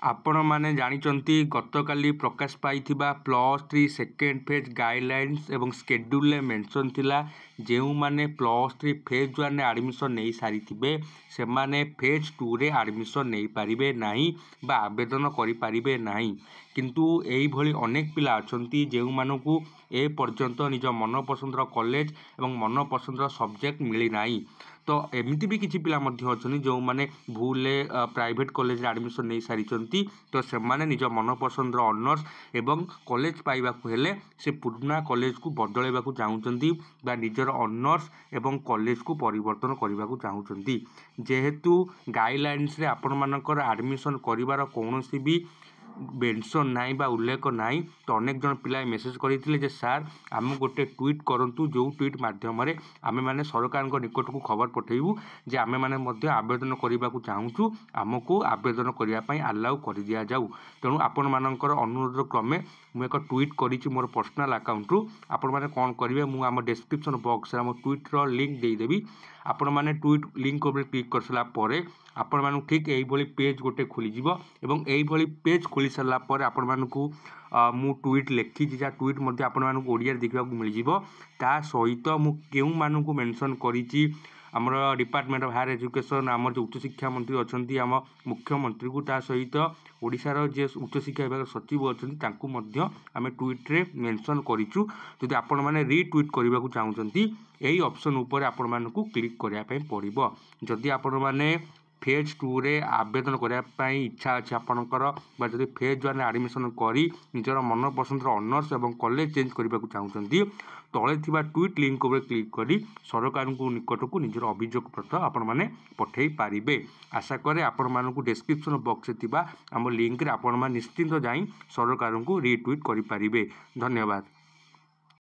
आपण मैंने जानते गतकाली प्रकाश पाई +3 सेकेंड फेज गाइडलाइंस एवं स्केड्यूल मेंशन थिला जो मैंने +3 फेज 1 आडमिशन नहीं सारी से माने फेज 2 रे आडमिशन नहीं पारिबे नाही बा आवेदन करि पारिबे नाही। किंतु एई भली अनेक पिला अछंती जेउ मानकु ए पर्यंत निज मनपसंदर कॉलेज एवं मनपसंदर सब्जेक्ट मिली नाही। तो एमती भी किसी पिला अच्छा जो मैंने भूल प्राइवेट कॉलेज एडमिशन नहीं सारी तो से निज मनपसंद ऑनर्स एवं कॉलेज पाइबाकु हेले से पुराना कॉलेज को बदलैवाकू चाहूँगी बा निजर ऑनर्स एवं कॉलेज को परिवर्तन करने को चाहूँगी। जेहेतु गाइडलाइंस रे आपण मानकर एडमिशन करिवार कौनसी भी मेंशन नाई बा उल्लेख नाई। तो अनेक जन पिला मेसेज करते जे सार आम गोटे ट्वीट करूँ जो ट्वीट मध्यम आम मैंने सरकार निकट को खबर पठेबू जे आम मैंने आवेदन करने को चाहूँ आमको आवेदन करने आलाउ कर दि जाऊ। तेणु आपण मानकर अनुरोध क्रमे मुझे एक ट्वीट करी मोर पर्सनाल अकाउंट रु आपण मैंने कौन करेंगे मुझे आम डिस्क्रिप्शन बॉक्स में ट्वीटर लिंक देदेवी। आपण मैंने ट्वीट लिंक उपर क्लिक कर सारा पर आपण मानू ठीक यही पेज गोटे खोलीज एवं यही पेज खोली सारा पर आपण मानू मु ट्वीट लिखी जहाँ ट्वीट मध्य आपण मानू ओडिया देखा मिल ता सहित मु केउ मानू मेंशन करी आमर डिपार्टमेंट ऑफ हायर एजुकेशन आमर जो उच्चशिक्षा मंत्री अच्छा आम मुख्यमंत्री को ता सहित ओडिशार जे उच्चशिक्षा विभाग सचिव अच्छा आम ट्वीट्रे मेंशन करूँ। जदि आपण मैंने रिट्वीट करने को चाहूँगी यही ऑप्शन उपर आपण मानू क्लिक करने पड़ो। जदि आपण मैंने फेज 2 रे आवेदन करने इच्छा अच्छे आपणकर जब फेज 1 आडमिशन करी निजर मनपसंद ऑनर्स एवं कॉलेज चेंज करने को चाहूँगी तले ट्वीट लिंक उपर क्लिक करी सरकार को निकट को निजर अभियोग पत्र आपण मैंने पठे पारिबे। आशा करे आपण मानू डिस्क्रिप्शन बॉक्स आम लिंक रे आपण निश्चिंत जाई सरकार को रिट्वीट करि पारिबे। धन्यवाद।